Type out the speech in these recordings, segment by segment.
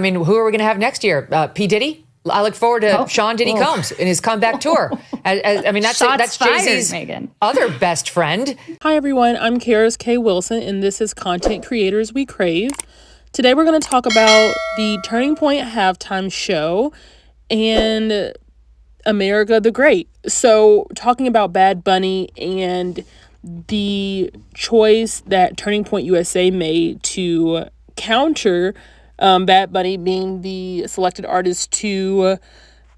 I mean, who are we going to have next year? P. Diddy? I look forward to Sean Diddy Combs in his comeback tour. I mean, that's Jay-Z's other best friend. Hi, everyone. I'm Karis K. Wilson, and this is Content Creators We Crave. Today, we're going to talk about the Turning Point halftime show and America the Great. So, talking about Bad Bunny and the choice that Turning Point USA made to counter Bad Bunny being the selected artist to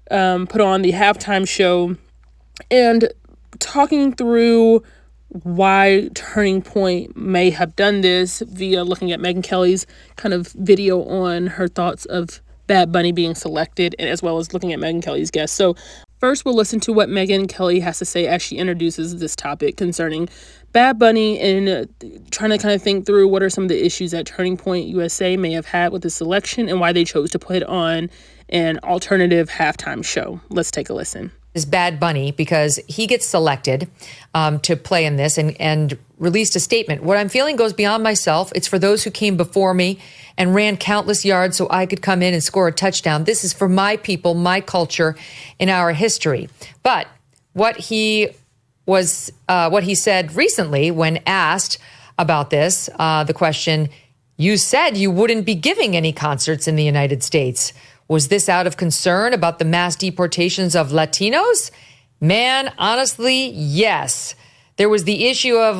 put on the halftime show, and talking through why Turning Point may have done this via looking at Megyn Kelly's kind of video on her thoughts of Bad Bunny being selected, and as well as looking at Megyn Kelly's guest. So first, we'll listen to what Megyn Kelly has to say as she introduces this topic concerning Bad Bunny and trying to kind of think through what are some of the issues that Turning Point USA may have had with the selection and why they chose to put on an alternative halftime show. Let's take a listen. Is Bad Bunny, because he gets selected to play in this and released a statement. What I'm feeling goes beyond myself. It's for those who came before me and ran countless yards so I could come in and score a touchdown. This is for my people, my culture, in our history. But what he said recently when asked about this, the question, you said you wouldn't be giving any concerts in the United States. Was this out of concern about the mass deportations of Latinos? Man, honestly, yes. There was the issue of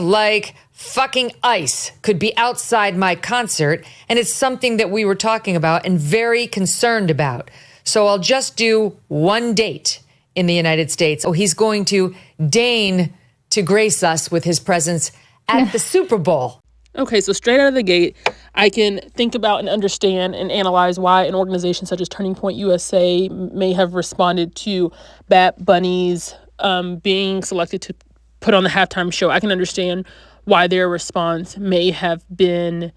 fucking ICE could be outside my concert, and it's something that we were talking about and very concerned about. So I'll just do one date in the United States. Oh, he's going to deign to grace us with his presence at the Super Bowl. Okay, so straight out of the gate, I can think about and understand and analyze why an organization such as Turning Point USA may have responded to Bad Bunny's being selected to put on the halftime show. I can understand why their response may have been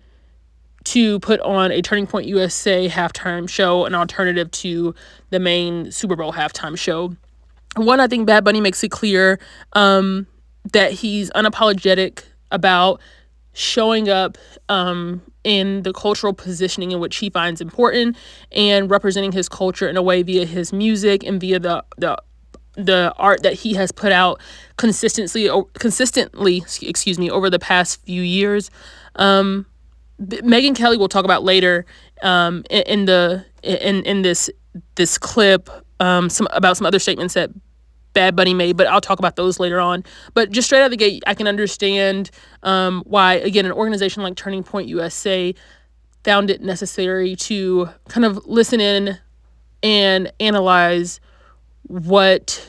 to put on a Turning Point USA halftime show, an alternative to the main Super Bowl halftime show. One, I think Bad Bunny makes it clear that he's unapologetic about showing up in the cultural positioning in which he finds important and representing his culture in a way via his music and via the art that he has put out consistently, over the past few years. Megyn Kelly we'll talk about later in this clip about some other statements that Bad Bunny made, but I'll talk about those later on. But just straight out of the gate, I can understand why, again, an organization like Turning Point USA found it necessary to kind of listen in and analyze what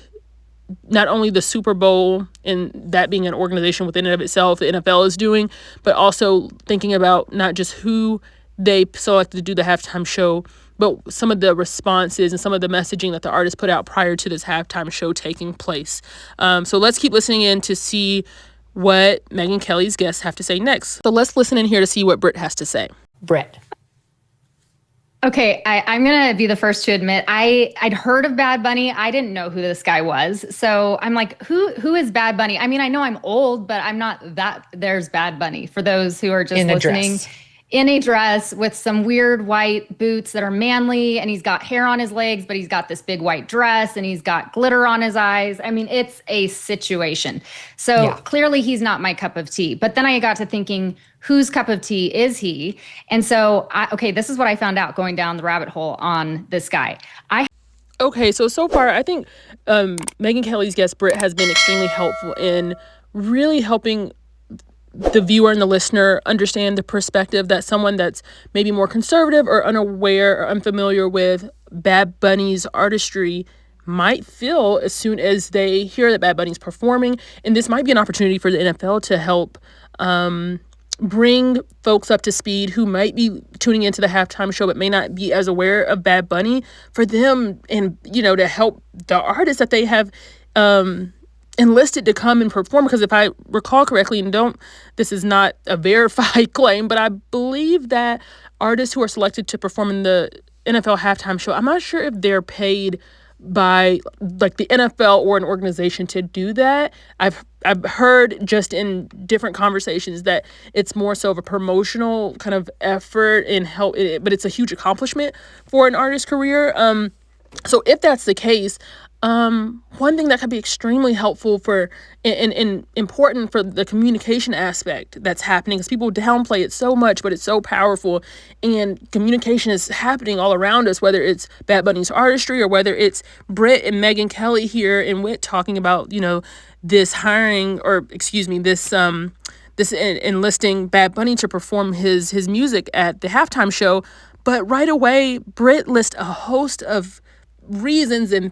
not only the Super Bowl and that being an organization within and of itself, the NFL is doing, but also thinking about not just who they selected to do the halftime show, but some of the responses and some of the messaging that the artist put out prior to this halftime show taking place. So let's keep listening in to see what Megyn Kelly's guests have to say next. So let's listen in here to see what Britt has to say. Britt. Okay, I'm going to be the first to admit I'd heard of Bad Bunny. I didn't know who this guy was. So I'm like, who is Bad Bunny? I mean, I know I'm old, but I'm not that. There's Bad Bunny for those who are just listening. In a dress with some weird white boots that are manly, and he's got hair on his legs, but he's got this big white dress and he's got glitter on his eyes. I mean, it's a situation. So clearly he's not my cup of tea. But then I got to thinking, whose cup of tea is he? And so, this is what I found out going down the rabbit hole on this guy. Okay, so far, I think Megyn Kelly's guest, Britt, has been extremely helpful in really helping the viewer and the listener understand the perspective that someone that's maybe more conservative or unaware or unfamiliar with Bad Bunny's artistry might feel as soon as they hear that Bad Bunny's performing. And this might be an opportunity for the NFL to help bring folks up to speed who might be tuning into the halftime show but may not be as aware of Bad Bunny, for them and, to help the artists that they have enlisted to come and perform. Because if I recall correctly, this is not a verified claim, but I believe that artists who are selected to perform in the NFL halftime show, I'm not sure if they're paid by like the NFL or an organization to do that. I've heard just in different conversations that it's more so of a promotional kind of effort and help, but it's a huge accomplishment for an artist's career. So if that's the case, one thing that could be extremely helpful for and important for the communication aspect that's happening, because people downplay it so much, but it's so powerful, and communication is happening all around us, whether it's Bad Bunny's artistry or whether it's Britt and Megyn Kelly here in Wit talking about, this hiring, or excuse me, this enlisting Bad Bunny to perform his music at the halftime show. But right away, Britt lists a host of reasons and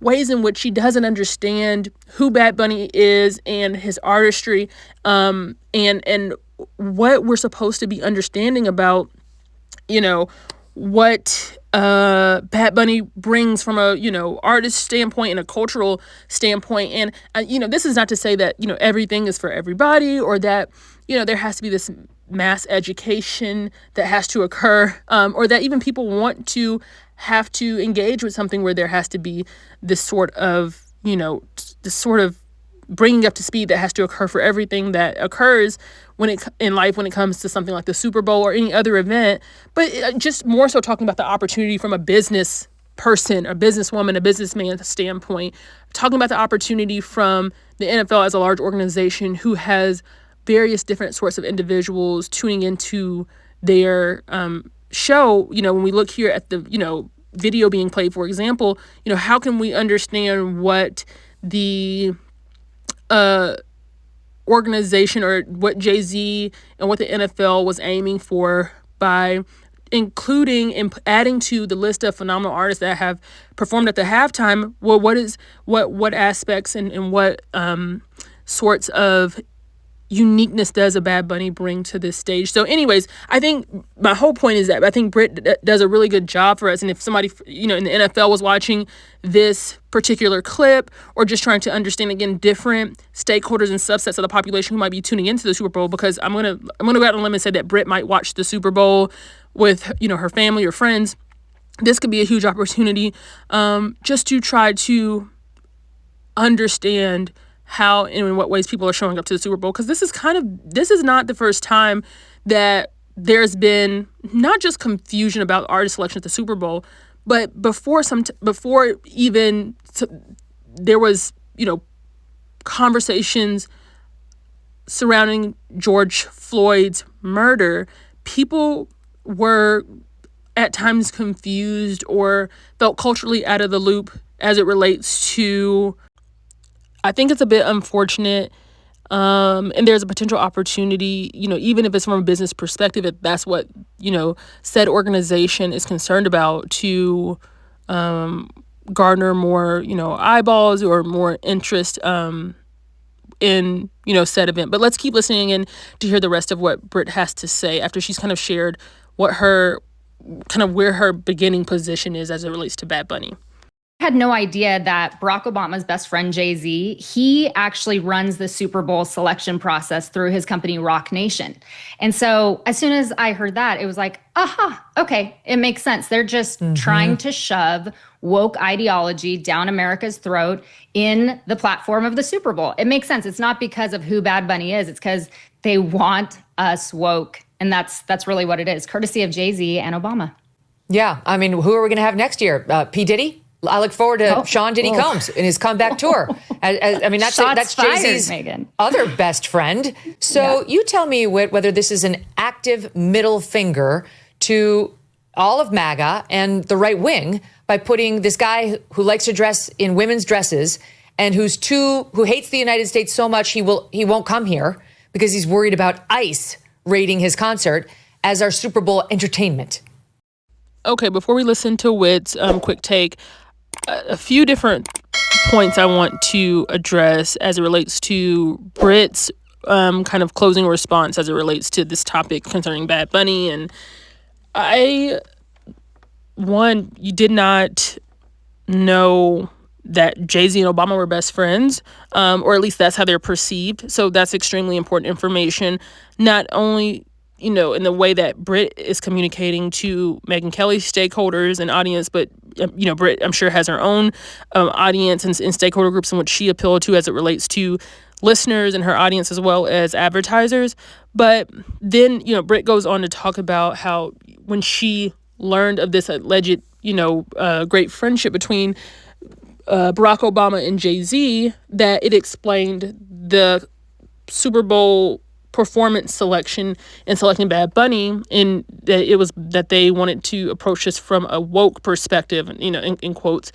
ways in which she doesn't understand who Bad Bunny is and his artistry, and what we're supposed to be understanding about, what Bad Bunny brings from a artist standpoint and a cultural standpoint. And this is not to say that everything is for everybody, or that there has to be this mass education that has to occur, or that even people want to have to engage with something where there has to be this sort of bringing up to speed that has to occur for everything that occurs in life when it comes to something like the Super Bowl or any other event. But just more so talking about the opportunity from a business person, a businesswoman, a businessman standpoint, talking about the opportunity from the NFL as a large organization who has various different sorts of individuals tuning into their show. When we look here at the video being played, for example, how can we understand what the organization, or what Jay-Z and what the NFL was aiming for by including and adding to the list of phenomenal artists that have performed at the halftime? Well, what aspects and what sorts of uniqueness does a Bad Bunny bring to this stage? So anyways, I think my whole point is that I think Britt does a really good job for us. And if somebody, in the NFL was watching this particular clip, or just trying to understand, again, different stakeholders and subsets of the population who might be tuning into the Super Bowl, because I'm going to go out on a limb and say that Britt might watch the Super Bowl with, her family or friends. This could be a huge opportunity, just to try to understand how and in what ways people are showing up to the Super Bowl. Because this is not the first time that there's been not just confusion about artist selection at the Super Bowl, but before there was, conversations surrounding George Floyd's murder, people were at times confused or felt culturally out of the loop as it relates to. I think it's a bit unfortunate, and there's a potential opportunity, even if it's from a business perspective, if that's what, said organization is concerned about, to garner more, eyeballs or more interest in, said event. But let's keep listening and to hear the rest of what Britt has to say after she's kind of shared where her beginning position is as it relates to Bad Bunny. Had no idea that Barack Obama's best friend, Jay-Z, he actually runs the Super Bowl selection process through his company, Rock Nation. And so as soon as I heard that, it was like, aha, okay, it makes sense. They're just trying to shove woke ideology down America's throat in the platform of the Super Bowl. It makes sense. It's not because of who Bad Bunny is. It's because they want us woke. And that's really what it is, courtesy of Jay-Z and Obama. Yeah. I mean, who are we going to have next year? P. Diddy? I look forward to Sean Diddy Combs in his comeback tour. That's Jay-Z's Megyn. Other best friend. So you tell me whether this is an active middle finger to all of MAGA and the right wing by putting this guy who likes to dress in women's dresses and who hates the United States so much he won't come here because he's worried about ICE raiding his concert as our Super Bowl entertainment. Okay, before we listen to Wit's quick take, a few different points I want to address as it relates to Britt's kind of closing response as it relates to this topic concerning Bad Bunny. And you did not know that Jay-Z and Obama were best friends, or at least that's how they're perceived. So that's extremely important information, not only in the way that Britt is communicating to MegynKelly stakeholders and audience, but Brit, I'm sure, has her own audience and stakeholder groups in which she appealed to as it relates to listeners and her audience as well as advertisers. But then, Brit goes on to talk about how when she learned of this alleged, great friendship between Barack Obama and Jay-Z, that it explained the Super Bowl performance selection and selecting Bad Bunny, and that it was that they wanted to approach this from a woke perspective, in quotes.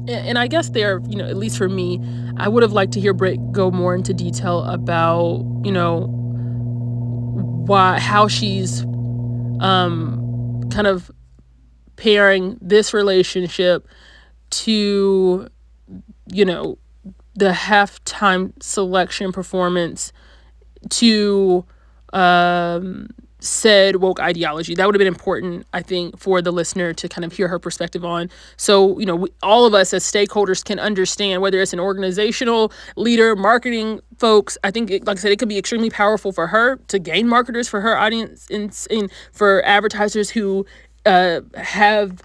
And I guess there, at least for me, I would have liked to hear Brit go more into detail about, how she's kind of pairing this relationship to, the halftime selection performance to said woke ideology. That would have been important, I think, for the listener to kind of hear her perspective on. So, all of us as stakeholders can understand, whether it's an organizational leader, marketing folks. I think, like I said, it could be extremely powerful for her to gain marketers for her audience and for advertisers who have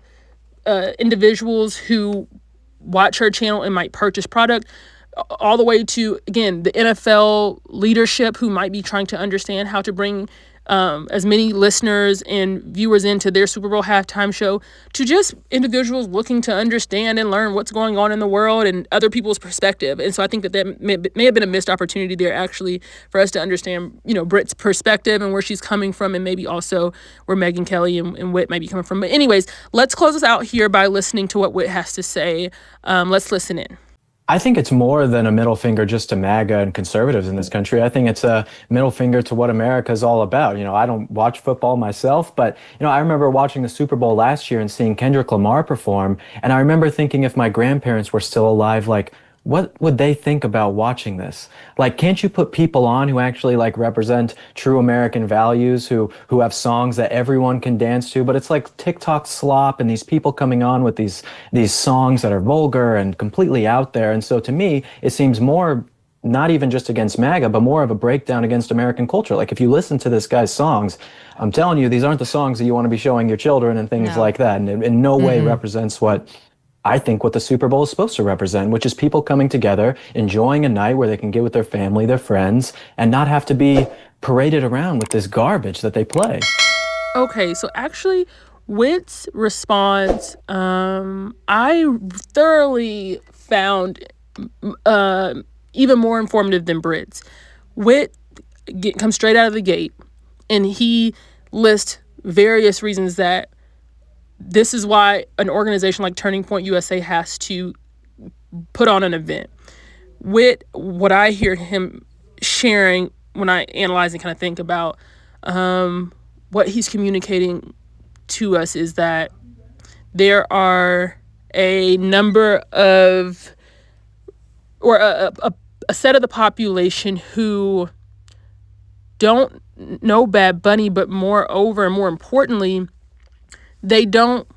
individuals who watch her channel and might purchase product, all the way to, again, the NFL leadership who might be trying to understand how to bring as many listeners and viewers into their Super Bowl halftime show, to just individuals looking to understand and learn what's going on in the world and other people's perspective. And so I think that may have been a missed opportunity there, actually, for us to understand, Brit's perspective and where she's coming from, and maybe also where Megyn Kelly and Whit might be coming from. But anyways, let's close us out here by listening to what Whit has to say. Let's listen in. I think it's more than a middle finger just to MAGA and conservatives in this country. I think it's a middle finger to what America is all about. I don't watch football myself, but, I remember watching the Super Bowl last year and seeing Kendrick Lamar perform. And I remember thinking, if my grandparents were still alive, what would they think about watching this? Can't you put people on who actually represent true American values, who have songs that everyone can dance to? But it's like TikTok slop and these people coming on with these songs that are vulgar and completely out there. And so to me, it seems more not even just against MAGA, but more of a breakdown against American culture. If you listen to this guy's songs, I'm telling you, these aren't the songs that you want to be showing your children and things like that. And it in no way represents what the Super Bowl is supposed to represent, which is people coming together, enjoying a night where they can get with their family, their friends, and not have to be paraded around with this garbage that they play. Okay, so actually, Whit's response, I thoroughly found even more informative than Brit's. Whit comes straight out of the gate, and he lists various reasons that this is why an organization like Turning Point USA has to put on an event. With what I hear him sharing when I analyze and kind of think about what he's communicating to us is that there are a number of, or a set of the population who don't know Bad Bunny, but moreover and more importantly, they don't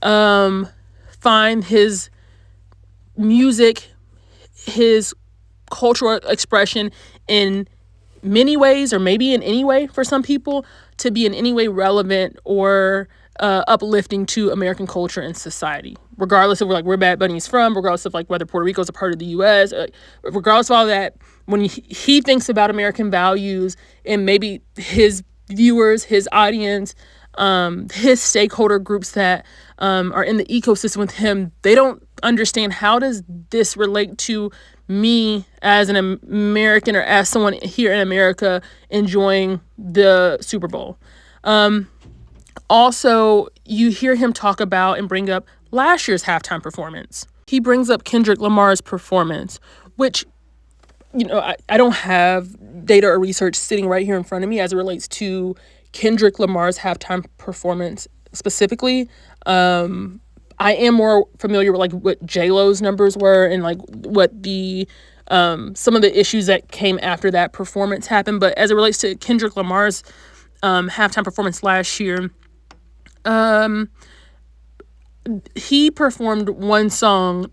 find his music, his cultural expression in many ways, or maybe in any way for some people, to be in any way relevant or uplifting to American culture and society, regardless of where Bad Bunny is from, regardless of whether Puerto Rico is a part of the U.S., regardless of all that. When he thinks about American values and maybe his viewers, his audience, his stakeholder groups that are in the ecosystem with him, they don't understand, how does this relate to me as an American or as someone here in America enjoying the Super Bowl. Also, you hear him talk about and bring up last year's halftime performance. He brings up Kendrick Lamar's performance, which, I don't have data or research sitting right here in front of me as it relates to Kendrick Lamar's halftime performance specifically. I am more familiar with what J-Lo's numbers were and what the some of the issues that came after that performance happened. But as it relates to Kendrick Lamar's halftime performance last year, he performed one song,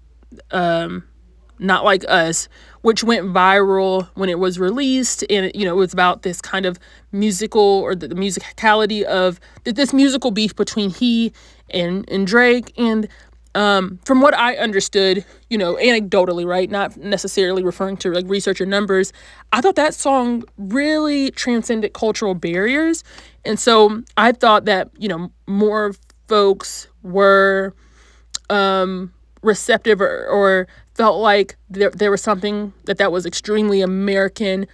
Not Like Us, which went viral when it was released. And, it was about this kind of musical, or the musicality of this musical beef between he and Drake. And from what I understood, anecdotally, right, not necessarily referring to like research or numbers, I thought that song really transcended cultural barriers. And so I thought that, more folks were receptive or felt like there was something that was extremely American,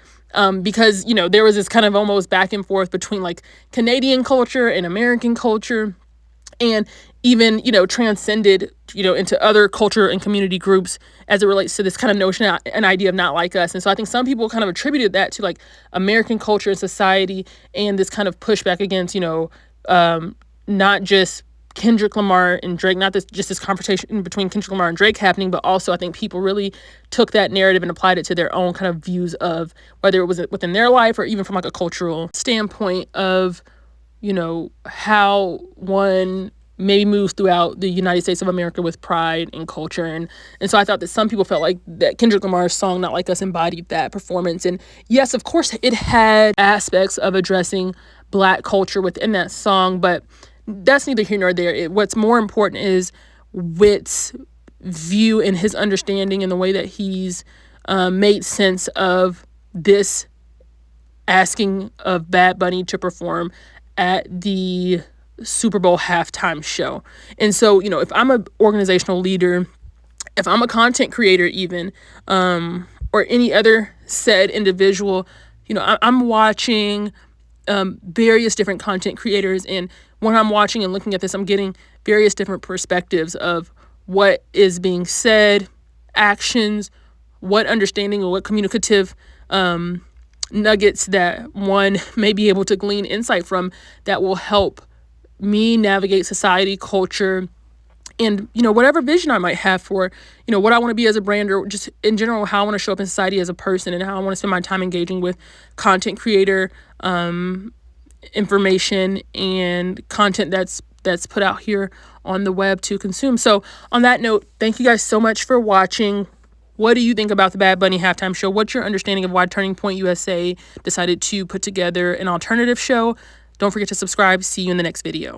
because, there was this kind of almost back and forth between like Canadian culture and American culture, and even, transcended, into other culture and community groups as it relates to this kind of notion, an idea of Not Like Us. And so I think some people kind of attributed that to like American culture and society, and this kind of pushback against, not just Kendrick Lamar and Drake, not just this confrontation between Kendrick Lamar and Drake happening, but also I think people really took that narrative and applied it to their own kind of views of whether it was within their life or even from like a cultural standpoint of, how one maybe moves throughout the United States of America with pride and culture. And so I thought that some people felt like that Kendrick Lamar's song Not Like Us embodied that performance. And yes, of course, it had aspects of addressing Black culture within that song, but that's neither here nor there. What's more important is Witt's view and his understanding and the way that he's made sense of this asking of Bad Bunny to perform at the Super Bowl halftime show. And so, if I'm an organizational leader, if I'm a content creator even, or any other said individual, I'm watching various different content creators, and when I'm watching and looking at this, I'm getting various different perspectives of what is being said, actions, what understanding or what communicative nuggets that one may be able to glean insight from that will help me navigate society, culture, and, whatever vision I might have for, what I want to be as a brand, or just in general, how I want to show up in society as a person, and how I want to spend my time engaging with content creator information and content that's put out here on the web to consume. So on that note, thank you guys so much for watching. What do you think about the Bad Bunny halftime show? What's your understanding of why Turning Point USA decided to put together an alternative show? Don't forget to subscribe. See you in the next video.